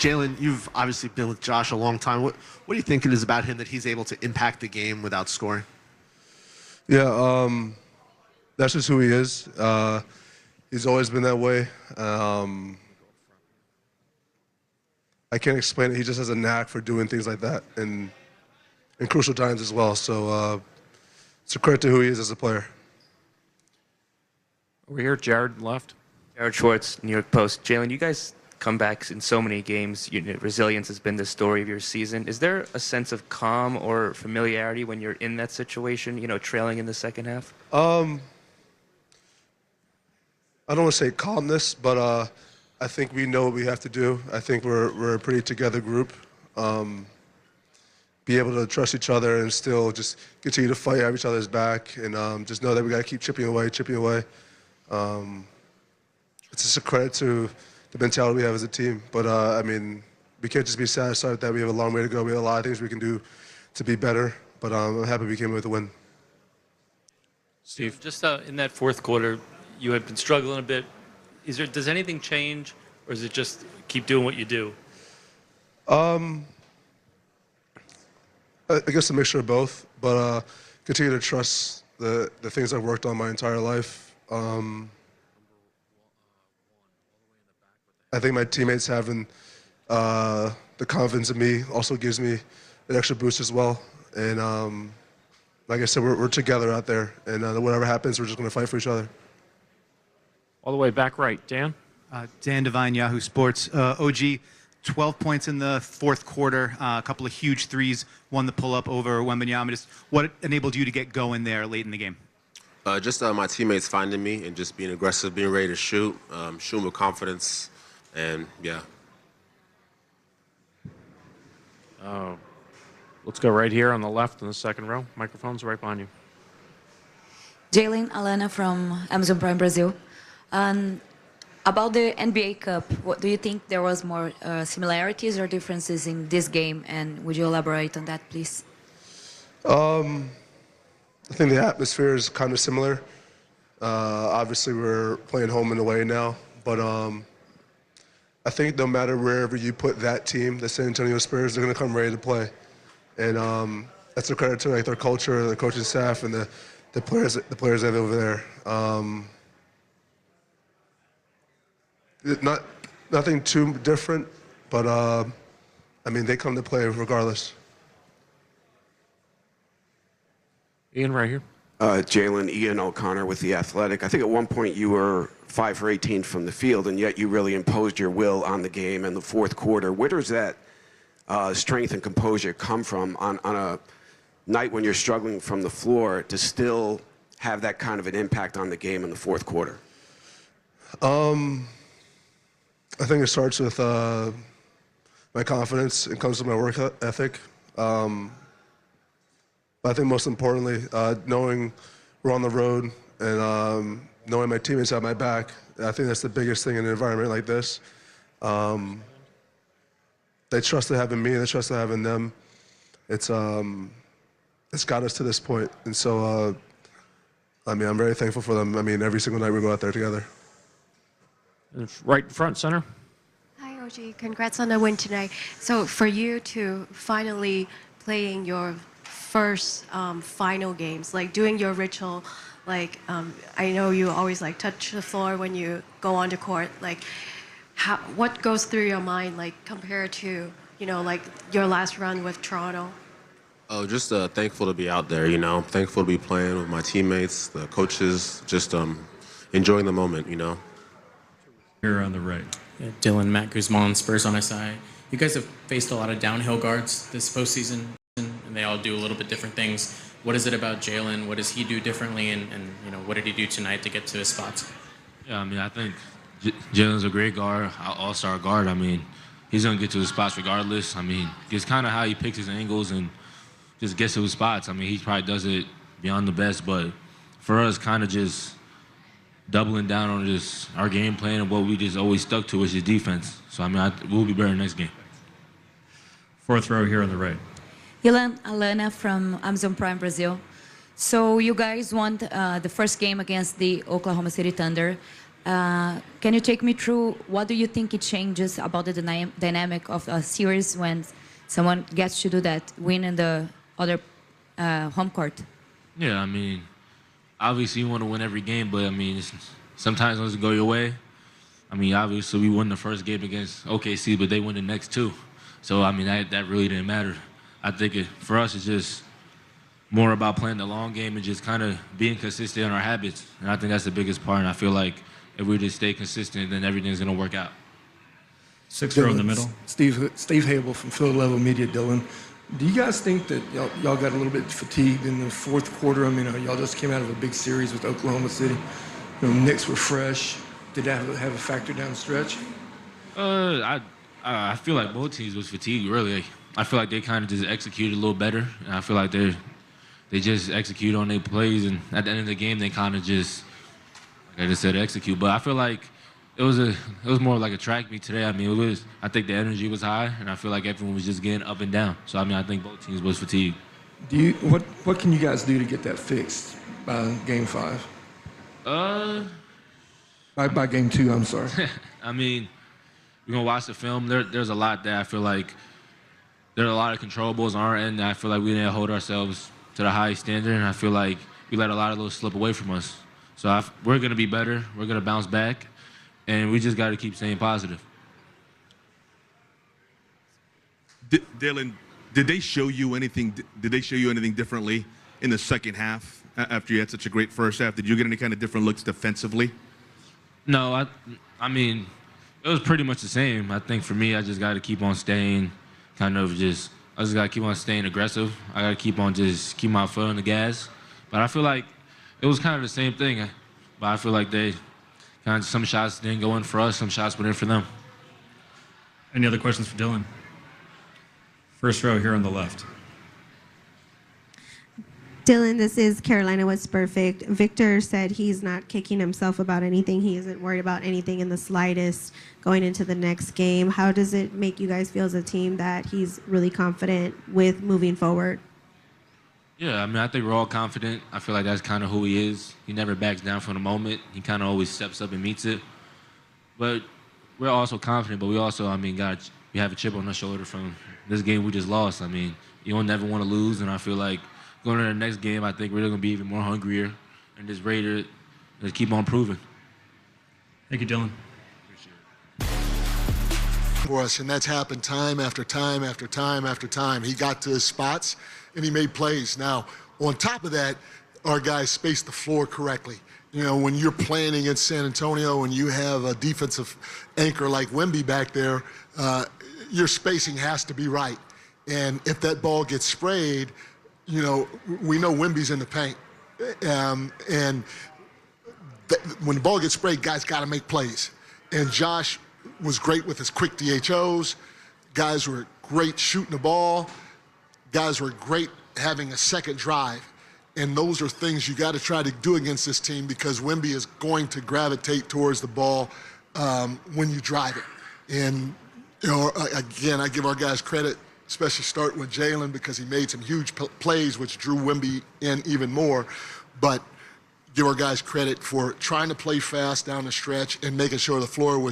Jalen, you've obviously been with Josh a long time. What do you think it is about him that he's able to impact the game without scoring? Yeah, that's just who he is. He's always been that way. I can't explain it. He just has a knack for doing things like that in crucial times as well. So it's a credit to who he is as a player. Over here, Jared left. Jared Schwartz, New York Post. Jalen, you guys come back in so many games. Resilience has been the story of your season. Is there a sense of calm or familiarity when you're in that situation, trailing in the second half? I don't want to say calmness, but I think we know what we have to do. I think we're a pretty together group. Be able to trust each other and still just continue to fight at each other's back, and just know that we got to keep chipping away. It's just a credit to the mentality we have as a team. But I mean, we can't just be satisfied with that. We have a long way to go. We have a lot of things we can do to be better. But I'm happy we came with a win. Steve, just in that fourth quarter, you had been struggling a bit. Does anything change, or is it just keep doing what you do? I guess a mixture of both, but continue to trust the things I've worked on my entire life. I think my teammates having the confidence in me also gives me an extra boost as well. And like I said, we're together out there, and whatever happens, we're just going to fight for each other. all the way back right. Dan? Dan Devine, Yahoo Sports. OG, 12 points in the fourth quarter, a couple of huge threes, won the pull-up over Wemby. Just what enabled you to get going there late in the game? Just my teammates finding me and just being aggressive, being ready to shoot, shooting with confidence, and yeah. Let's go right here on the left in the second row. Microphone's right behind you. Jalen, Alana from Amazon Prime Brazil. About the NBA Cup, what do you think there was more similarities or differences in this game, and would you elaborate on that, please? I think the atmosphere is kind of similar. Obviously, we're playing home and away now, but I think no matter wherever you put that team, the San Antonio Spurs, they're going to come ready to play, and that's a credit to like their culture, the coaching staff, and the players they have over there. Nothing too different, but I mean they come to play regardless. Ian, right here. Jalen, Ian O'Connor with The Athletic. I think at one point you were 5 for 18 from the field, and yet you really imposed your will on the game in the fourth quarter. Where does that strength and composure come from on a night when you're struggling from the floor to still have that kind of an impact on the game in the fourth quarter? I think it starts with my confidence. It comes to my work ethic. I think most importantly, knowing we're on the road and knowing my teammates have my back. I think that's the biggest thing in an environment like this. They trusted having me, they trusted having them. It's got us to this point. And so, I mean, I'm very thankful for them. I mean, every single night we go out there together. Right front center. Hi, OG. Congrats on the win tonight. So for you to finally playing your first final games, like doing your ritual, like I know you always like touch the floor when you go on the court. Like, what goes through your mind, like compared to like your last run with Toronto? Oh, just thankful to be out there. Thankful to be playing with my teammates, the coaches, just enjoying the moment. Here on the right. Yeah, Dylan, Matt Guzman, Spurs on SI. You guys have faced a lot of downhill guards this postseason, and they all do a little bit different things. What is it about Jalen? What does he do differently, and what did he do tonight to get to his spots? Yeah, I mean, I think Jalen's a great guard, all-star guard. I mean, he's going to get to his spots regardless. I mean, it's kind of how he picks his angles and just gets to his spots. I mean, he probably does it beyond the best, but for us, kind of just doubling down on just our game plan and what we just always stuck to, which is defense. So, I mean, we'll be better next game. Fourth row here on the right. Ilan, Alana from Amazon Prime Brazil. So you guys won the first game against the Oklahoma City Thunder. Can you take me through what do you think it changes about the dynamic of a series when someone gets to do that, win in the other home court? Yeah, I mean, obviously you want to win every game, but I mean, sometimes it doesn't go your way. I mean, obviously we won the first game against OKC, but they win the next two. So, I mean, that really didn't matter. I think for us, it's just more about playing the long game and just kind of being consistent in our habits. And I think that's the biggest part. And I feel like if we just stay consistent, then everything's going to work out. Sixth row in the middle. Steve Hable from Field Level Media, Dylan. Do you guys think that y'all got a little bit fatigued in the fourth quarter? I mean, y'all just came out of a big series with Oklahoma City. Knicks were fresh. Did that have a factor down the stretch? I feel like both teams was fatigued, really. I feel like they kind of just executed a little better. And I feel like they just execute on their plays. And at the end of the game, they kind of just, like I just said, execute. But I feel like it was more like a track meet today. I mean, I think the energy was high, and I feel like everyone was just getting up and down. So, I mean, I think both teams was fatigued. What can you guys do to get that fixed by Game 5? By Game 2, I'm sorry. I mean, we're going to watch the film. There's a lot there. I feel like there are a lot of controllables on our end, and I feel like we didn't hold ourselves to the highest standard, and I feel like we let a lot of those slip away from us. So we're going to be better. We're going to bounce back, and we just got to keep staying positive. Dylan, did they show you anything? Did they show you anything differently in the second half after you had such a great first half? Did you get any kind of different looks defensively? No, I mean, it was pretty much the same. I think for me, I just got to keep on staying I just got to keep on staying aggressive. I got to keep my foot on the gas. But I feel like it was kind of the same thing. But I feel like some shots didn't go in for us, some shots went in for them. Any other questions for Dylan? First row here on the left. Dylan, this is Carolina What's Perfect. Victor said he's not kicking himself about anything. He isn't worried about anything in the slightest going into the next game. How does it make you guys feel as a team that he's really confident with moving forward? Yeah, I mean, I think we're all confident. I feel like that's kind of who he is. He never backs down from the moment. He kind of always steps up and meets it. But we're also confident, but we also, I mean, we have a chip on our shoulder from this game we just lost. I mean, you don't never want to lose, and I feel like going into the next game, I think we're going to be even more hungrier and just ready to keep on proving. Thank you, Dylan. For us, and that's happened time after time after time after time. He got to his spots, and he made plays. Now, on top of that, our guys spaced the floor correctly. You know, when you're playing against San Antonio and you have a defensive anchor like Wemby back there, your spacing has to be right. And if that ball gets sprayed, you know, we know Wemby's in the paint. When the ball gets sprayed, guys got to make plays. And Josh was great with his quick DHOs. Guys were great shooting the ball. Guys were great having a second drive. And those are things you got to try to do against this team because Wemby is going to gravitate towards the ball when you drive it. And, you know, again, I give our guys credit, especially starting with Jalen because he made some huge plays which drew Wemby in even more. But give our guys credit for trying to play fast down the stretch and making sure the floor was